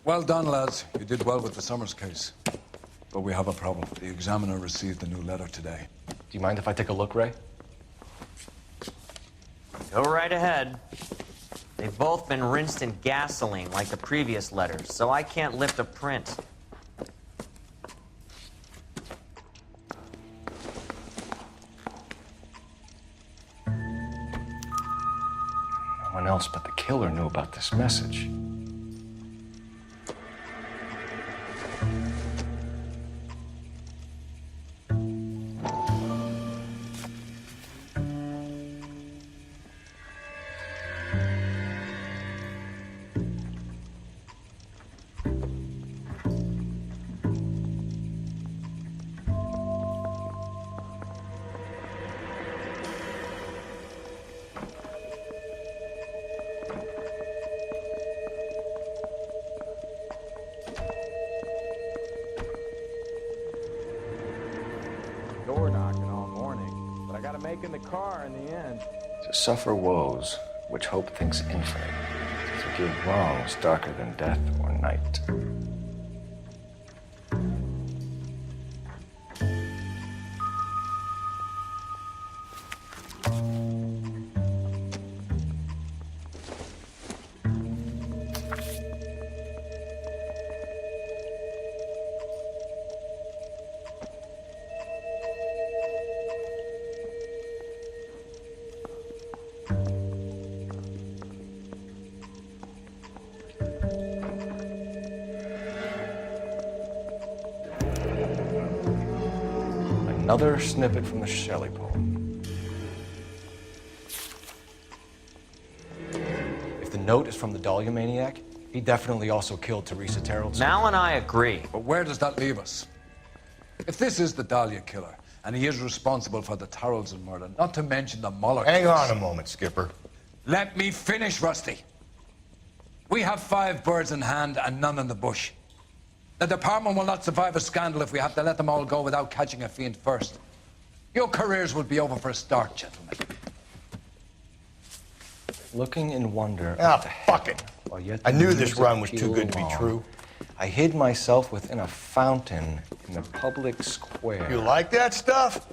Well done, lads. You did well with the Summers case. But we have a problem. The examiner received a new letter today. Do you mind if I take a look, Ray? Go right ahead. They've both been rinsed in gasoline like the previous letters, so I can't lift a print. No one else but the killer knew about this message. Door knocking all morning, but I gotta make in the car in the end. To suffer woes which hope thinks infinite, to forgive wrongs darker than death or night. Another snippet from the Shelley poem. If the note is from the Dahlia maniac, he definitely also killed Teresa Terrellson. Mal and I agree. But where does that leave us? If this is the Dahlia killer, and he is responsible for the Tarrelson murder, not to mention the Muller Hang case. on a moment, Skipper. Let me finish, Rusty. We have 5 birds in hand and none in the bush. The department will not survive a scandal if we have to let them all go without catching a fiend first. Your careers will be over for a start, gentlemen. Looking in wonder. Ah, fuck it. While yet I the knew this music run was too pealed good to be along, true. I hid myself within a fountain in the public square. You like that stuff?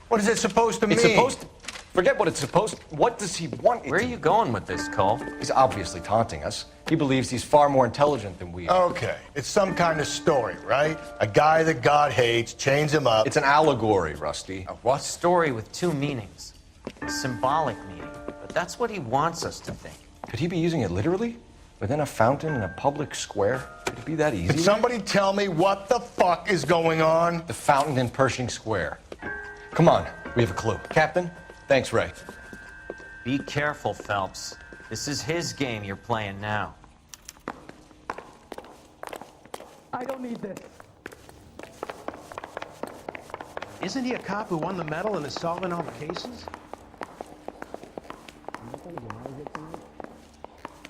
What is it supposed to mean? It's supposed to... Forget what it's supposed to... What does he want it Where are to you going with this, Cole? He's obviously taunting us. He believes he's far more intelligent than we are. Okay, it's some kind of story, right? A guy that God hates, chains him up. It's an allegory, Rusty. A what? Story with 2 meanings. A symbolic meaning. But that's what he wants us to think. Could he be using it literally? Within a fountain in a public square? Could it be that easy? Can somebody tell me what the fuck is going on? The fountain in Pershing Square. Come on, we have a clue. Captain, thanks, Ray. Be careful, Phelps. This is his game you're playing now. I don't need this. Isn't he a cop who won the medal and is solving all the cases?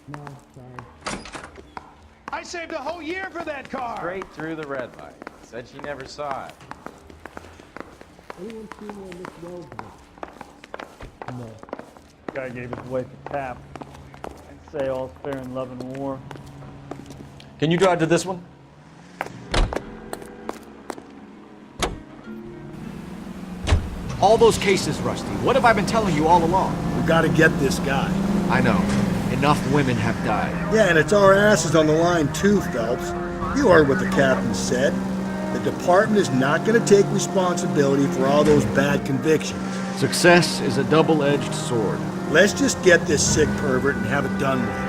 No, sorry. I saved a whole year for that car! Straight through the red light. Said she never saw it. Anyone seen me on this road? No. Guy gave his wife a tap. I'd say all's fair in love and war. Can you drive to this one? All those cases, Rusty. What have I been telling you all along? We gotta get this guy. I know. Enough women have died. Yeah, and it's our asses on the line too, Phelps. You heard what the captain said. The department is not gonna take responsibility for all those bad convictions. Success is a double-edged sword. Let's just get this sick pervert and have it done with.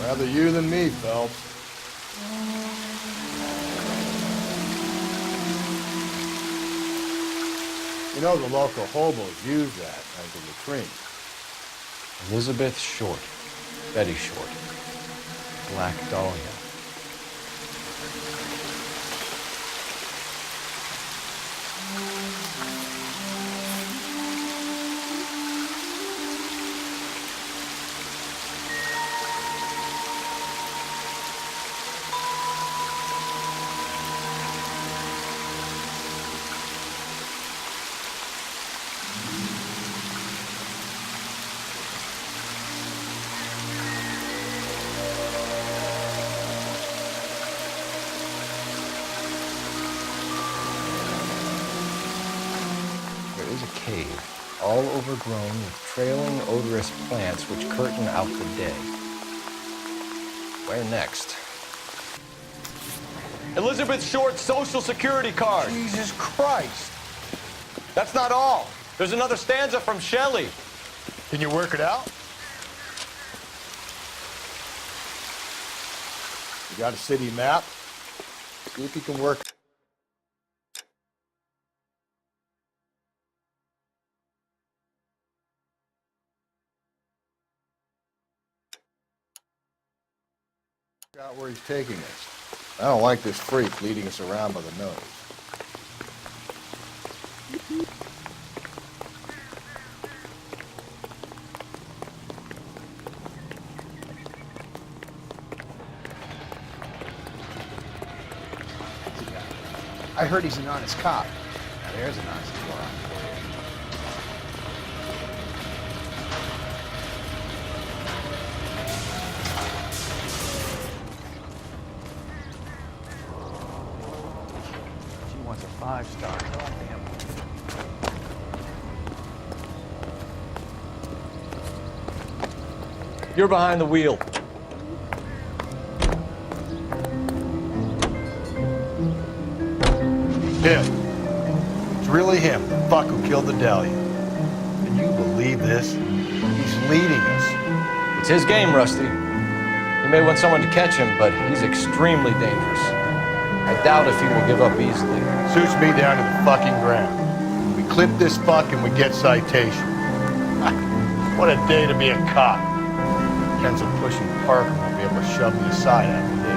Rather you than me, Phelps. You know the local hobos use that as a latrine. Elizabeth Short. Betty Short. Black Dahlia. There is a cave, all overgrown with trailing, odorous plants which curtain out the day. Where next? Elizabeth Short's Social Security card. Jesus Christ. That's not all. There's another stanza from Shelley. Can you work it out? You got a city map? See if you can work. Out where he's taking us. I don't like this freak leading us around by the nose. I heard he's an honest cop. Now there's an honest moron for you. She wants a 5-star. Goddamn. You're behind the wheel. Him. It's really him, the fuck who killed the Dahlia. Can you believe this? He's leading us. It's his game, Rusty. He may want someone to catch him, but he's extremely dangerous. I doubt if he will give up easily. Suits me down to the fucking ground. We clip this fuck and we get citation. What a day to be a cop. Ken's a pushing Parker will be able to shove me aside after this.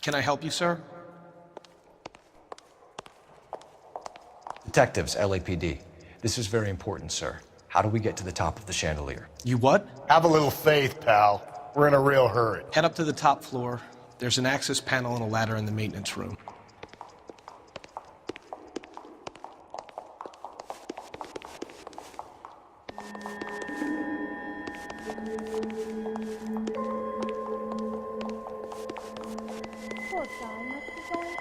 Can I help you, sir? Detectives, LAPD. This is very important, sir. How do we get to the top of the chandelier? You what? Have a little faith, pal. We're in a real hurry. Head up to the top floor. There's an access panel and a ladder in the maintenance room. Poor guy must be going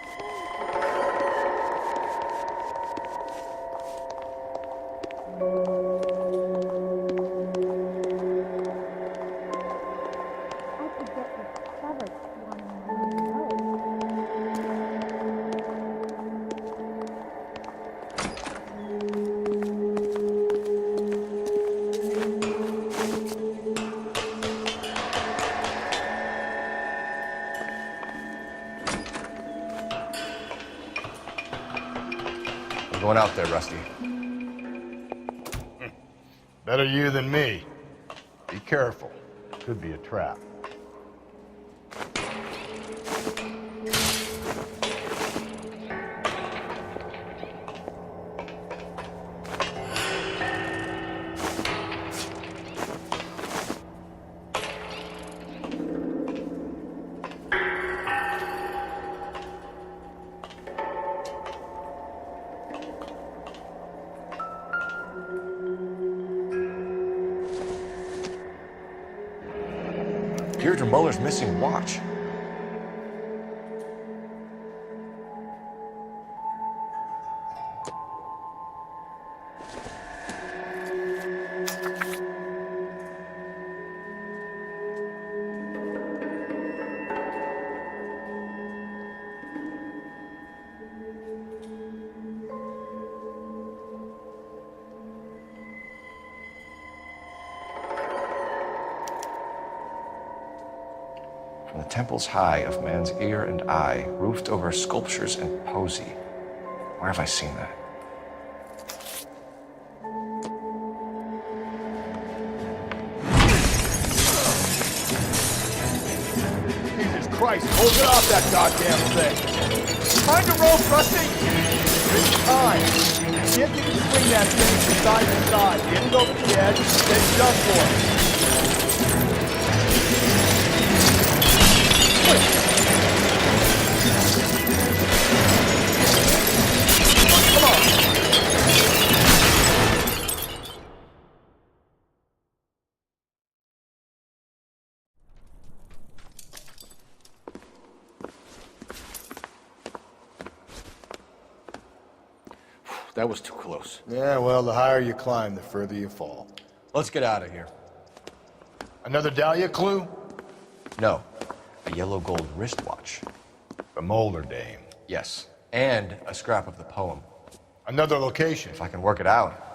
I could get this covered one We're going out there, Rusty. Better you than me. Be careful. Could be a trap. Deirdre Muller's missing watch. From the temples high of man's ear and eye, roofed over sculptures and poesy. Where have I seen that? Jesus Christ, hold it off that goddamn thing. Find a rope, Rusty. It's time. See if you can swing that thing from side to side. Get it over the edge, then jump for it. Come on. That was too close. Yeah, well, the higher you climb, the further you fall. Let's get out of here. Another Dahlia clue? No, a yellow gold wristwatch. The Molar Dame. Yes, and a scrap of the poem. Another location. If I can work it out.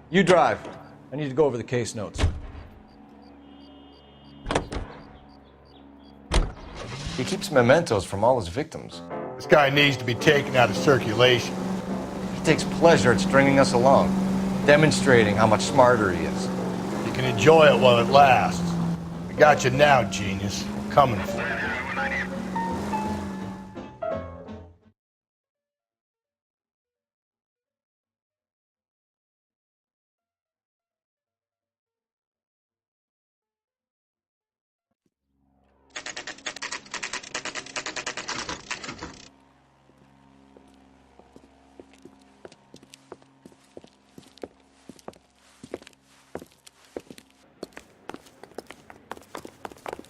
You drive. I need to go over the case notes. He keeps mementos from all his victims. This guy needs to be taken out of circulation. He takes pleasure at stringing us along, demonstrating how much smarter he is. You can enjoy it while it lasts. I got you now, genius. I'm coming for you.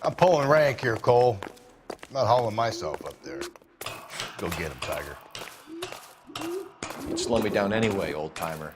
I'm pulling rank here, Cole. I'm not hauling myself up there. Go get him, Tiger. You'd slow me down anyway, old-timer.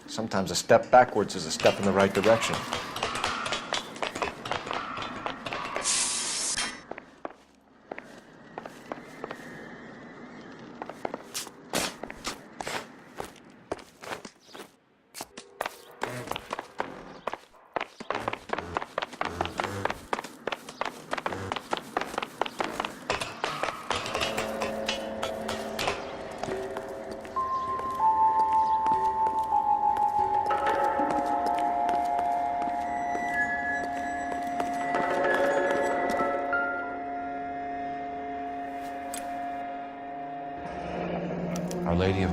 Sometimes a step backwards is a step in the right direction.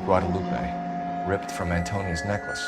Guadalupe, ripped from Antonia's necklace.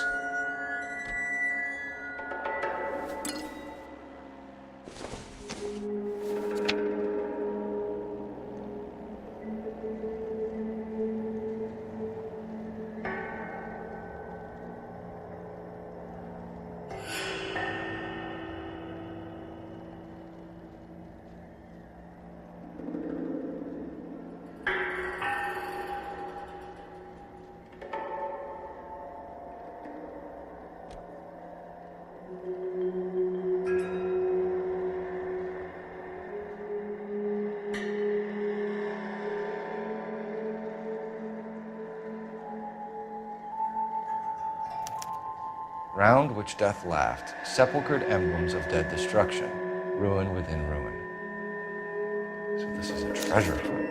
Round which death laughed, sepulchred emblems of dead destruction, ruin within ruin. So this is a treasure hunt.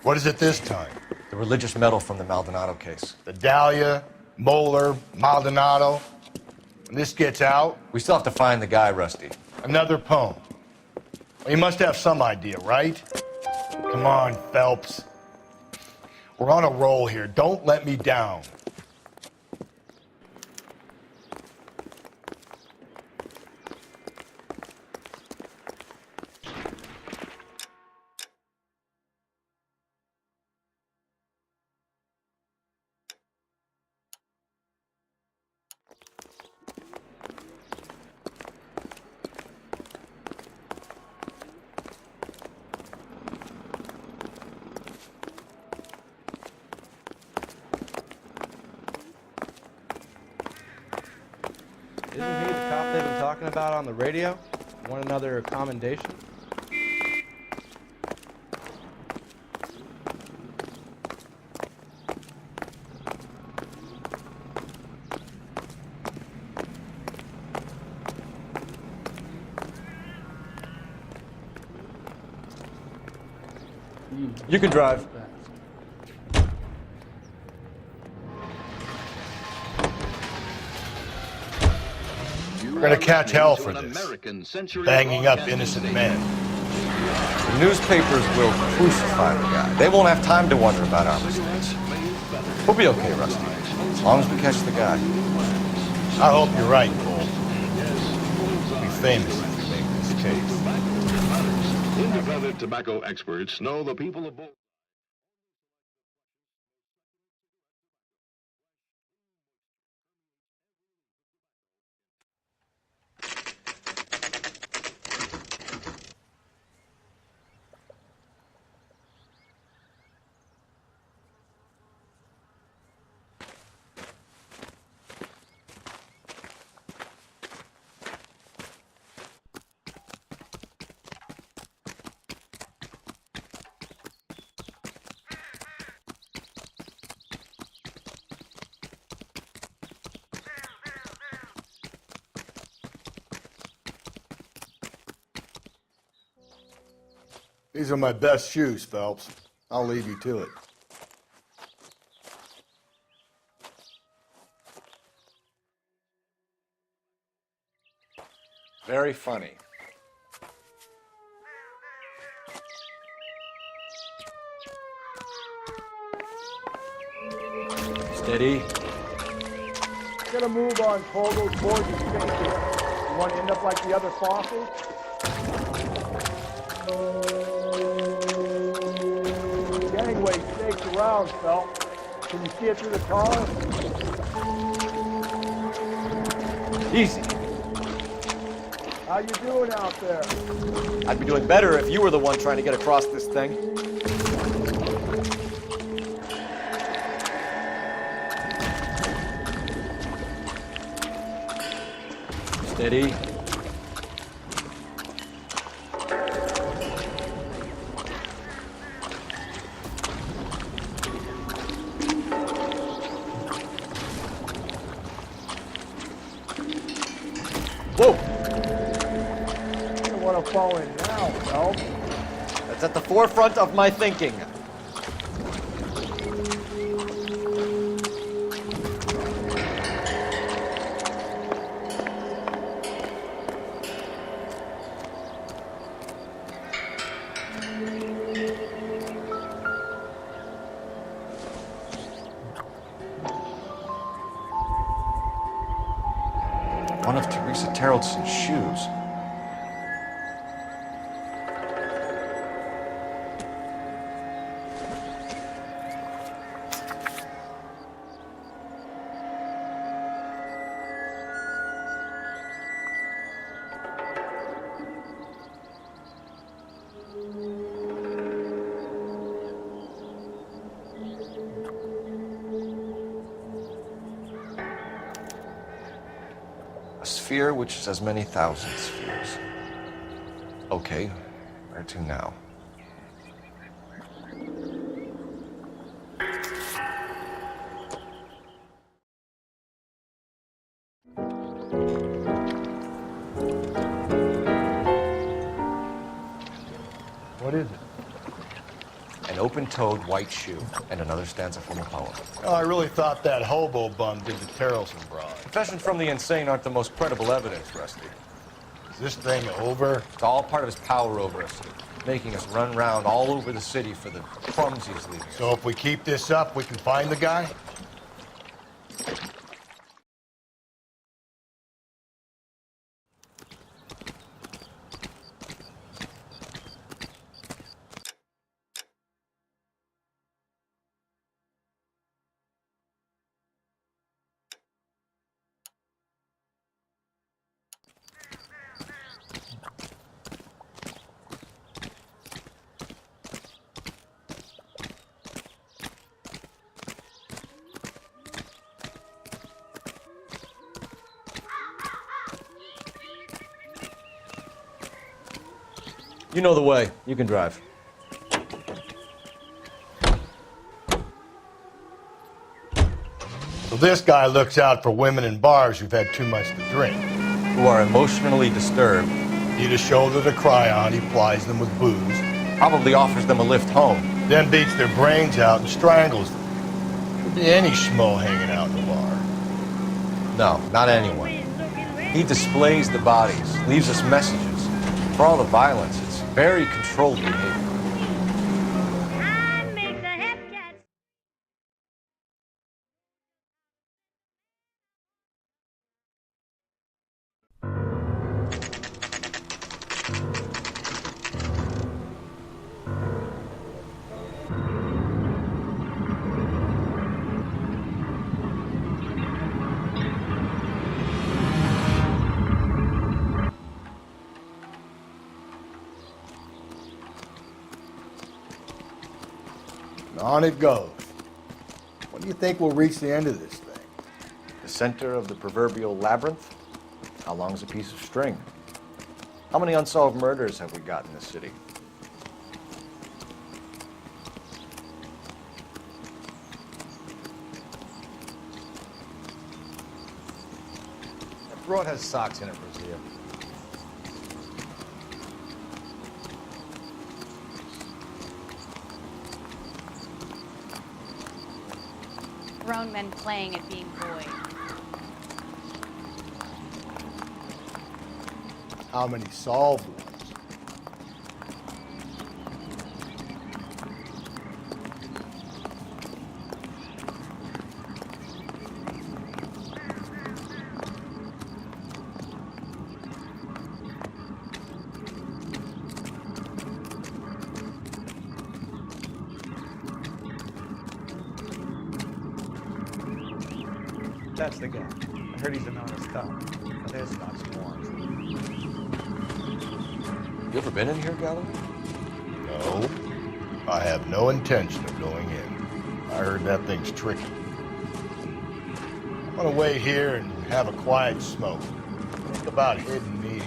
What is it this time? The religious medal from the Maldonado case. The Dahlia, Moeller, Maldonado. When this gets out... We still have to find the guy, Rusty. Another poem. Well, you must have some idea, right? Come on, Phelps. We're on a roll here. Don't let me down. Isn't he the cop they've been talking about on the radio? Want another commendation? You can drive. We're gonna catch hell for this. Banging up innocent men. The newspapers will crucify the guy. They won't have time to wonder about our mistakes. We'll be okay, Rusty, as long as we catch the guy. I hope you're right, Cole. We'll be famous if we make this case. Independent tobacco experts know the people of both. These are my best shoes, Phelps. I'll leave you to it. Very funny. Steady. Gotta move on, Cole. Those boards are stinking. You want to end up like the other fossils? Gangway snakes around, Phelps. Can you see it through the car? Easy. How you doing out there? I'd be doing better if you were the one trying to get across this thing. Steady. Whoa! I don't want to fall in now, Phelps. That's at the forefront of my thinking. One of Teresa Terrelson's shoes. A sphere which is as many thousand spheres. Okay, where to now? What is it? An open-toed white shoe, and another stanza from a poem. Oh, I really thought that hobo bum did the Terrelson broad. Confessions from the insane aren't the most credible evidence, Rusty. Is this thing over? It's all part of his power over us, making us run around all over the city for the crumbs he's leaving us. So if we keep this up, we can find the guy? You know the way. You can drive. So this guy looks out for women in bars who've had too much to drink. Who are emotionally disturbed. Need a shoulder to cry on, he plies them with booze. Probably offers them a lift home. Then beats their brains out and strangles them. Could be any schmo hanging out in the bar. No, not anyone. He displays the bodies, leaves us messages. For all the violence, it's very controlled behavior. On it goes. When do you think we'll reach the end of this thing? The center of the proverbial labyrinth? How long's a piece of string? How many unsolved murders have we got in this city? That broad has socks in it, Brazil. Grown men playing at being boys. How many solved ones? That's the guy. I heard he's an honest cop. But there's lots more. You ever been in here, Gallo? No. I have no intention of going in. I heard that thing's tricky. I'm gonna wait here and have a quiet smoke. Think about hidden meetings.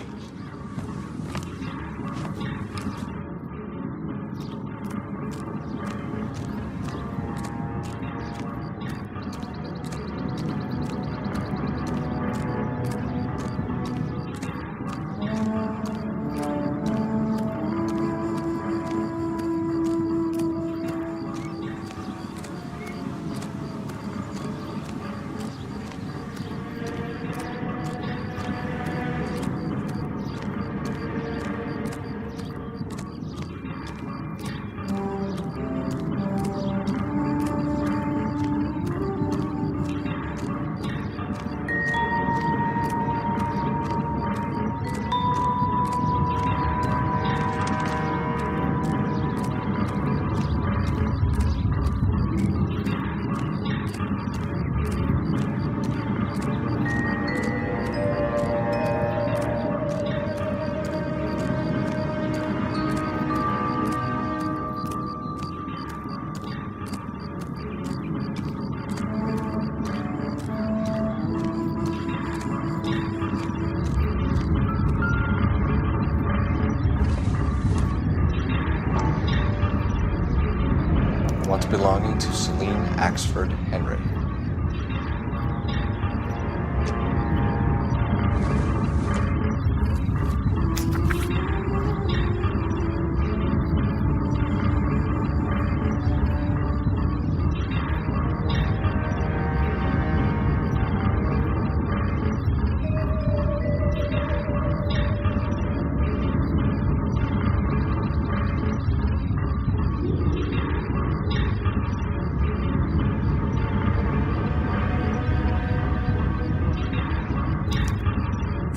once belonging to Celine Axford Henry.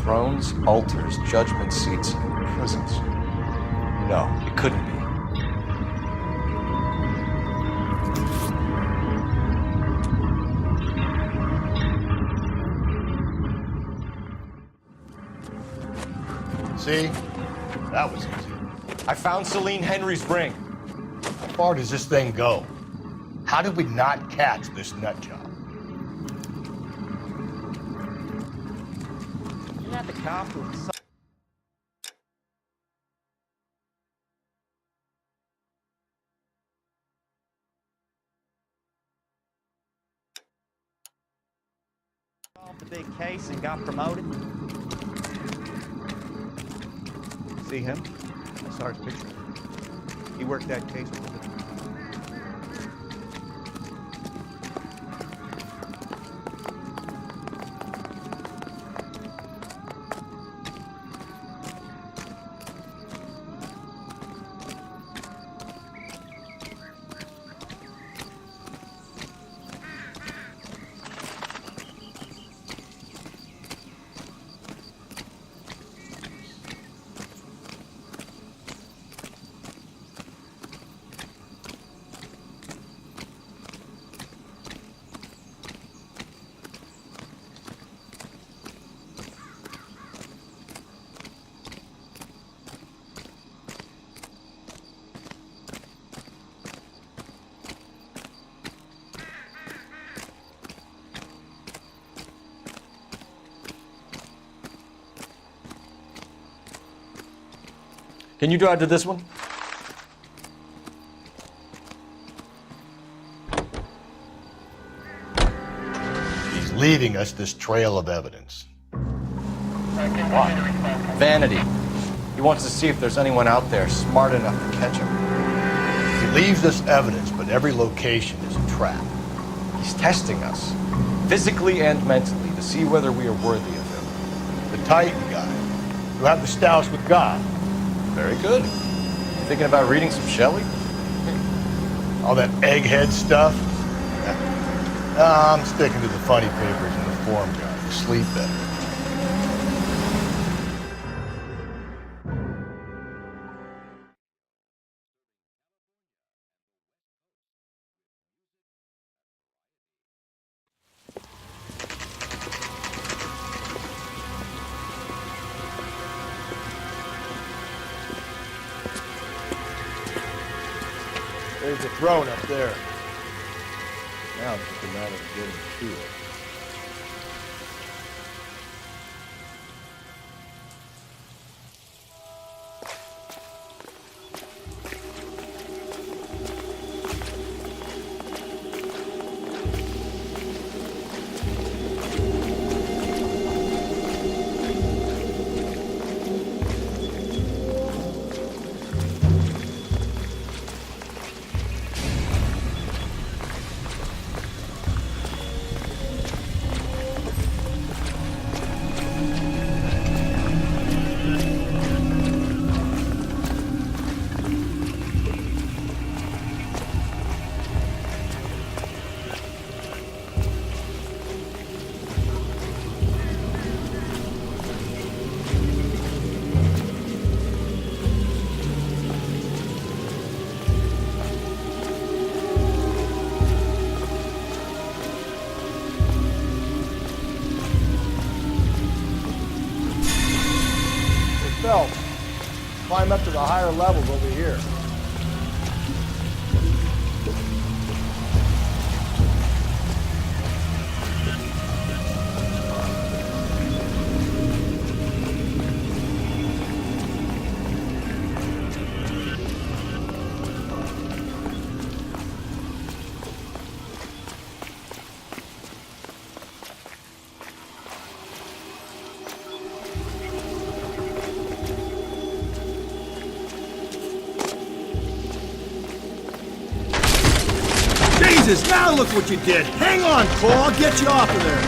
Thrones, altars, judgment seats, and prisons. No, it couldn't be. See? That was easy. I found Celine Henry's ring. How far does this thing go? How did we not catch this nut job? Isn't that the cop who... solved the big case and got promoted? See him? I saw his picture. He worked that case with him. Can you drive to this one? He's leaving us this trail of evidence. Why? Vanity. He wants to see if there's anyone out there smart enough to catch him. He leaves us evidence, but every location is a trap. He's testing us, physically and mentally, to see whether we are worthy of him. The Titan guy, who had the stoush with God. Very good. Thinking about reading some Shelley? All that egghead stuff? I'm sticking to the funny papers and the form guide. Sleep better. There's a throne up there. Now it's just a matter of getting to it. Climb up to the higher levels over here. Jesus, now look what you did. Hang on, Cole, I'll get you off of there.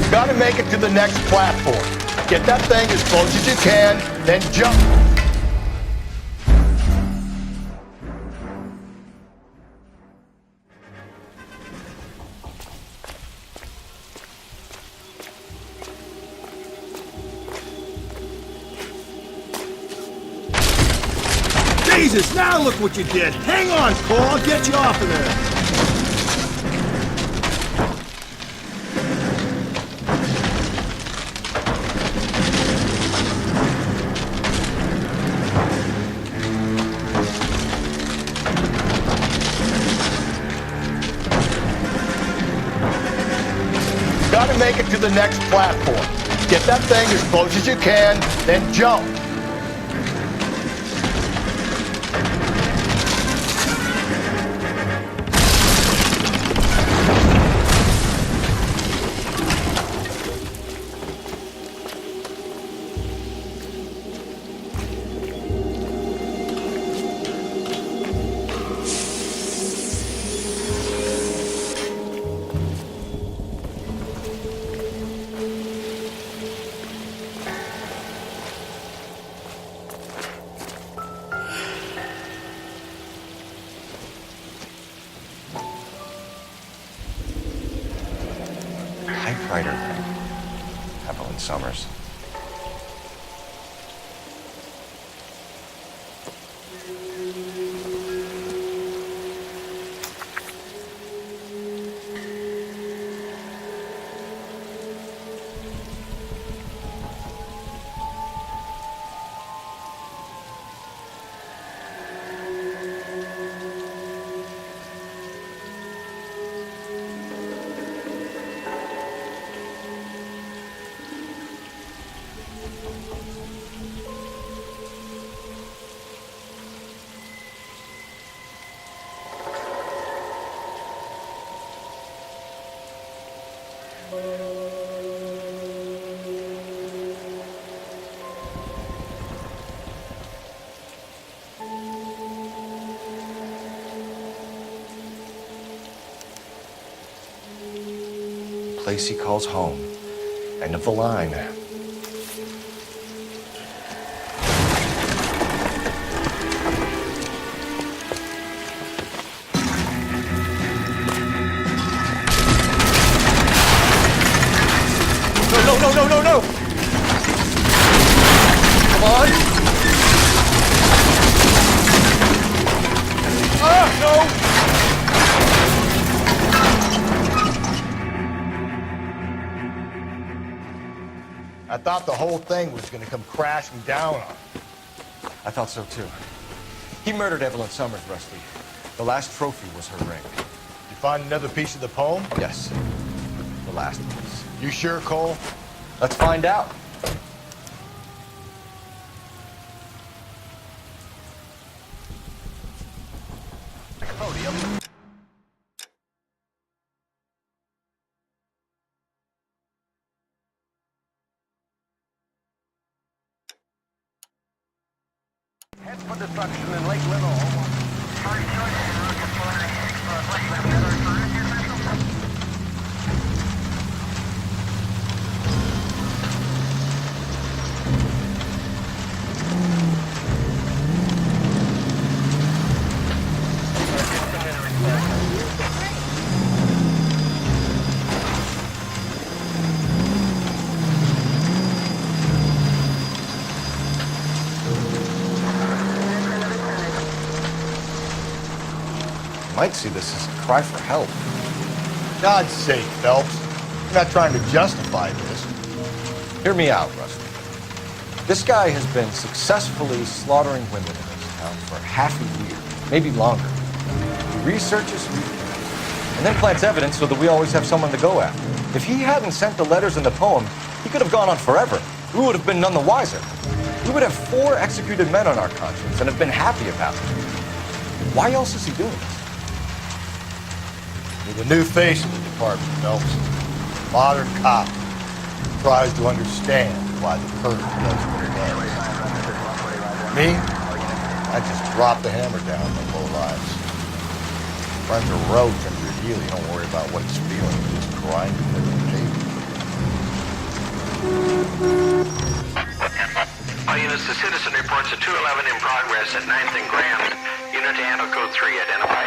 Gotta make it to the next platform. Get that thing as close as you can, then jump. Jesus, now look what you did. Hang on, Cole, I'll get you off of there. Gotta make it to the next platform. Get that thing as close as you can, then jump. Typewriter thing. Evelyn Summers. Place he calls home. End of the line. No! Come on! No! I thought the whole thing was gonna come crashing down on him. I thought so too. He murdered Evelyn Summers, Rusty. The last trophy was her ring. You find another piece of the poem? Yes. The last piece. You sure, Cole? Let's find out. Heads for destruction in Lake Little. Might see this as a cry for help. God's sake, Phelps. I'm not trying to justify this. Hear me out, Rusty. This guy has been successfully slaughtering women in this town for half a year, maybe longer. He researches and then plants evidence so that we always have someone to go after. If he hadn't sent the letters in the poem, he could have gone on forever. We would have been none the wiser. We would have 4 executed men on our conscience and have been happy about it. Why else is he doing this? With a new face of the department, Phelps. Modern cop tries to understand why the curtain does what it does. Me? I just drop the hammer down on low lives. Runs a roach under your heel, you don't worry about what it's feeling, you just grind it with the All units, the citizen reports a 211 in progress at 9th and Grand. Unit to handle code 3, identify.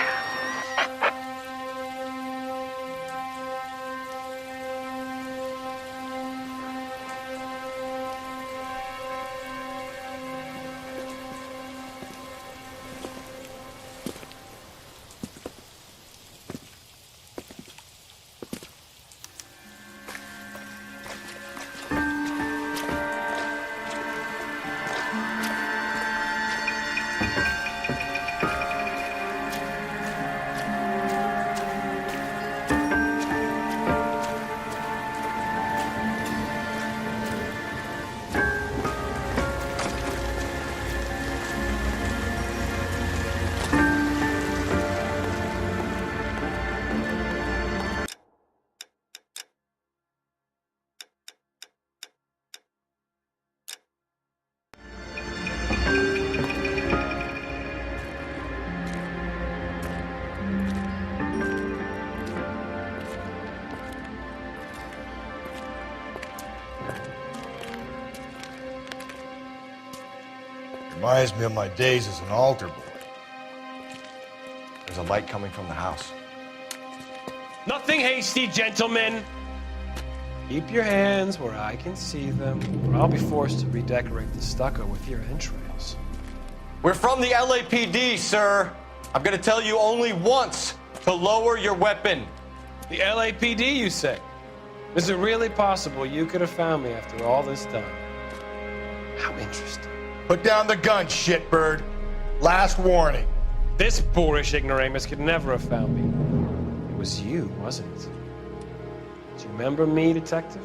Reminds me of my days as an altar boy. There's a light coming from the house. Nothing hasty, gentlemen. Keep your hands where I can see them, or I'll be forced to redecorate the stucco with your entrails. We're from the LAPD, sir. I'm gonna tell you only once to lower your weapon. The LAPD, you say? Is it really possible you could have found me after all this time? How interesting. Put down the gun, shitbird. Last warning. This boorish ignoramus could never have found me. It was you, wasn't it? Do you remember me, detective?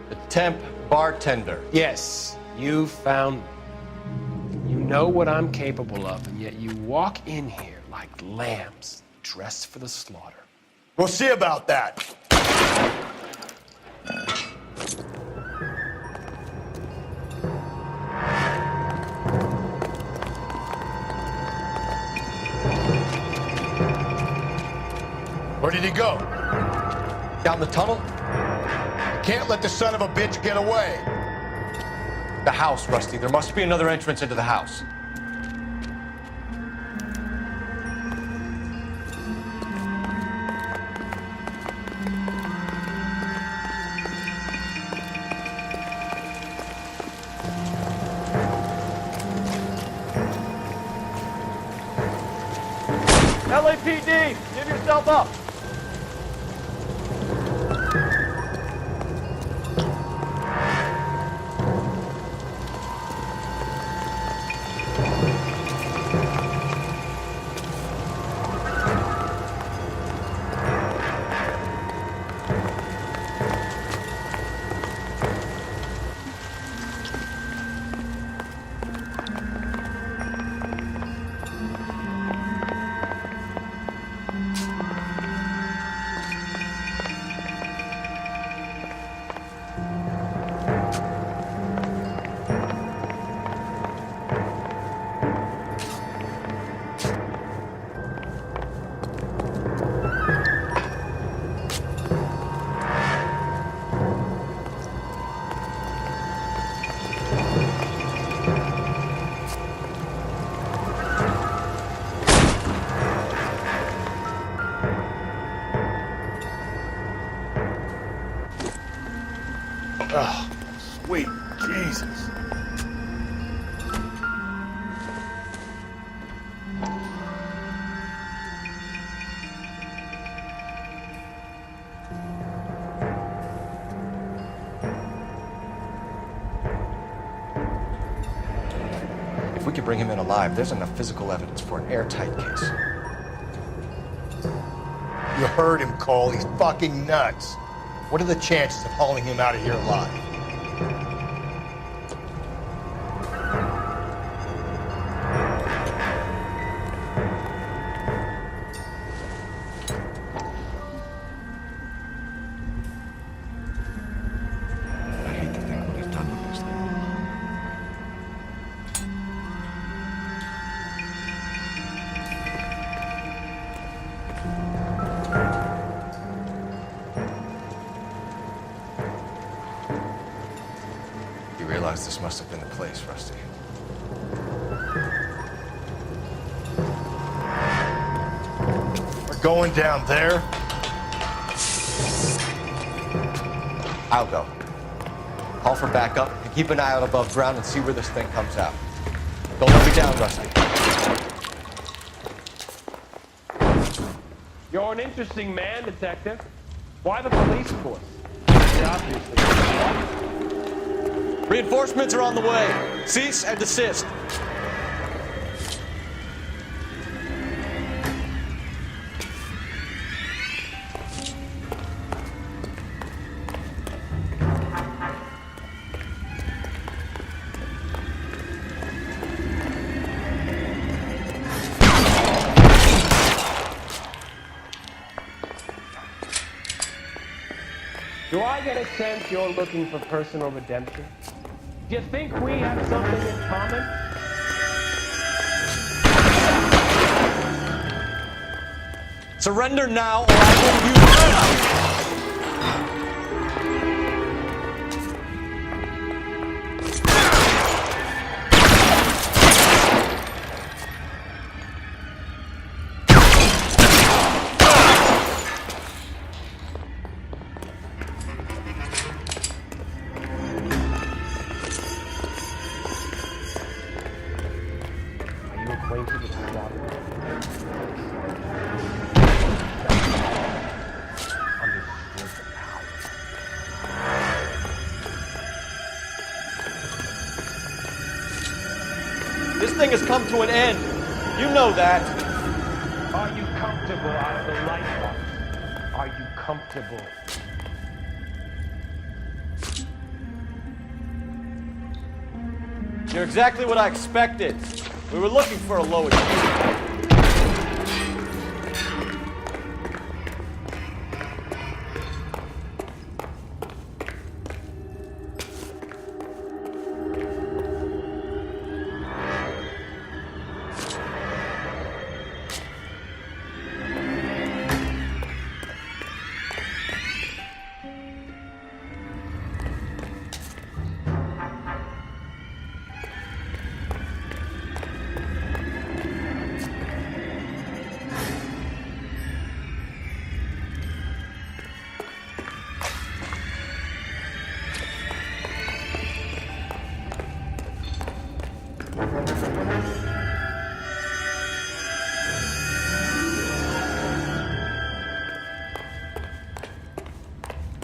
The temp bartender. Yes, you found me. You know what I'm capable of, and yet you walk in here like lambs dressed for the slaughter. We'll see about that. Where did he go? Down the tunnel? Can't let the son of a bitch get away. The house, Rusty. There must be another entrance into the house. LAPD, give yourself up. Oh, sweet Jesus. If we could bring him in alive, there's enough physical evidence for an airtight case. You heard him, Cole. He's fucking nuts. What are the chances of hauling him out of here alive? realize this must have been the place, Rusty. We're going down there. I'll go. Call for backup and keep an eye out above ground and see where this thing comes out. Don't let me down, Rusty. You're an interesting man, Detective. Why the police force? Obviously. Reinforcements are on the way. Cease and desist. Do I get a sense you're looking for personal redemption? Do you think we have something in common? Surrender now, or I will use... This thing has come to an end. You know that. Are you comfortable out of the light box? Are you comfortable? You're exactly what I expected. We were looking for a low achievement.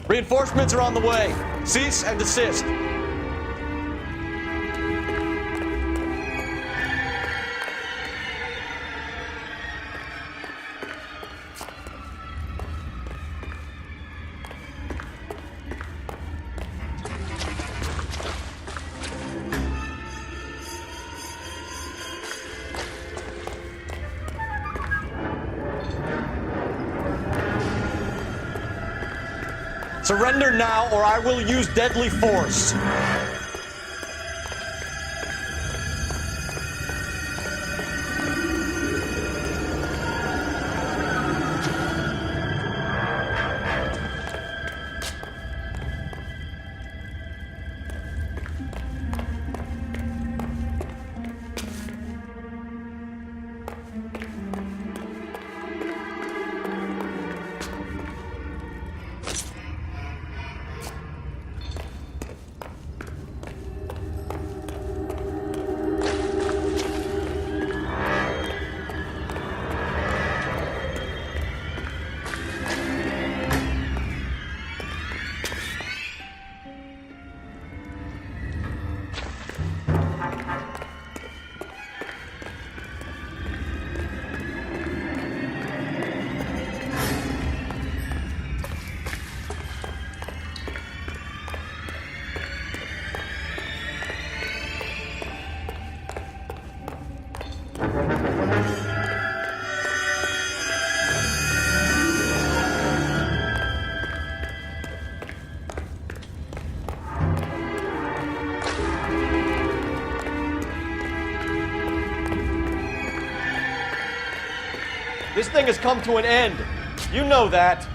Reinforcements are on the way. Cease and desist. Surrender now, or I will use deadly force. This thing has come to an end. You know that.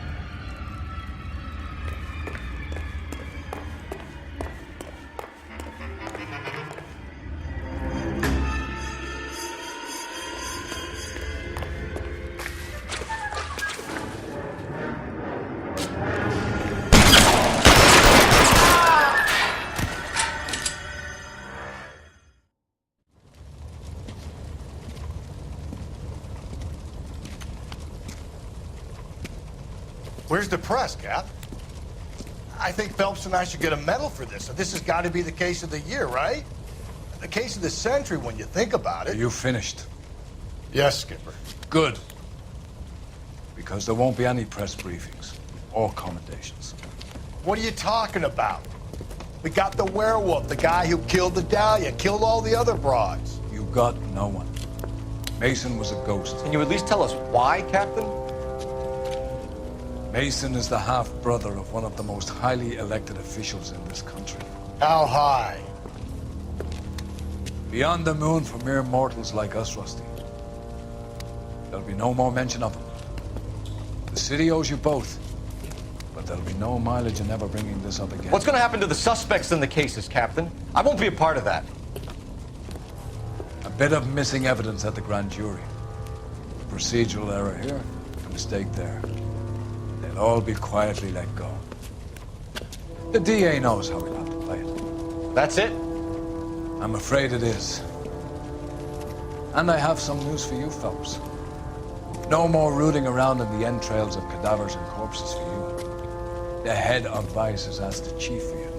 Where's the press, Cap? I think Phelps and I should get a medal for this. So this has got to be the case of the year, right? The case of the century when you think about it. Are you finished? Yes, Skipper. Good. Because there won't be any press briefings or commendations. What are you talking about? We got the werewolf, the guy who killed the Dahlia, killed all the other broads. You got no one. Mason was a ghost. Can you at least tell us why, Captain? Mason is the half-brother of one of the most highly elected officials in this country. How high? Beyond the moon for mere mortals like us, Rusty. There'll be no more mention of him. The city owes you both. But there'll be no mileage in ever bringing this up again. What's going to happen to the suspects in the cases, Captain? I won't be a part of that. A bit of missing evidence at the grand jury. A procedural error here, a mistake there. They'll all be quietly let go. The DA knows how we'll have to play it. That's it? I'm afraid it is. And I have some news for you, Phelps. No more rooting around in the entrails of cadavers and corpses for you. The head of Vice has asked the chief for you.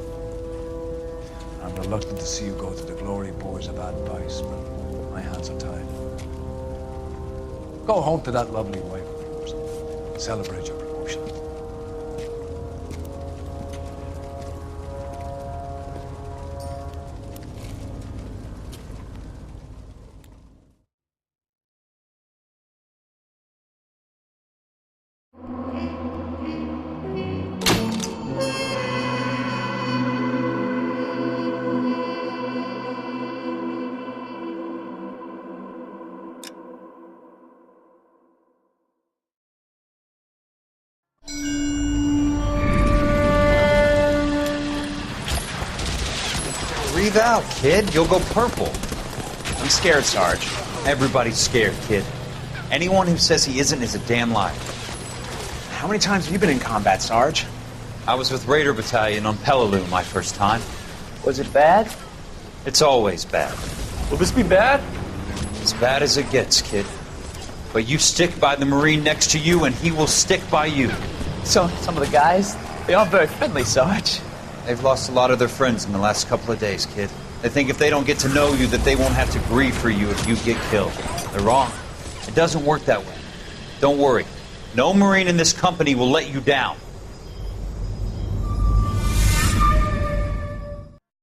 I'm reluctant to see you go to the glory boys of advice, but my hands are tied. Go home to that lovely wife of yours and celebrate your promotion. Breathe out, kid. You'll go purple. I'm scared, Sarge. Everybody's scared, kid. Anyone who says he isn't is a damn liar. How many times have you been in combat, Sarge? I was with Raider Battalion on Peleliu my first time. Was it bad? It's always bad. Will this be bad? As bad as it gets, kid. But you stick by the Marine next to you, and he will stick by you. So, some of the guys, they aren't very friendly, Sarge. They've lost a lot of their friends in the last couple of days, kid. They think if they don't get to know you, that they won't have to grieve for you if you get killed. They're wrong. It doesn't work that way. Don't worry. No Marine in this company will let you down.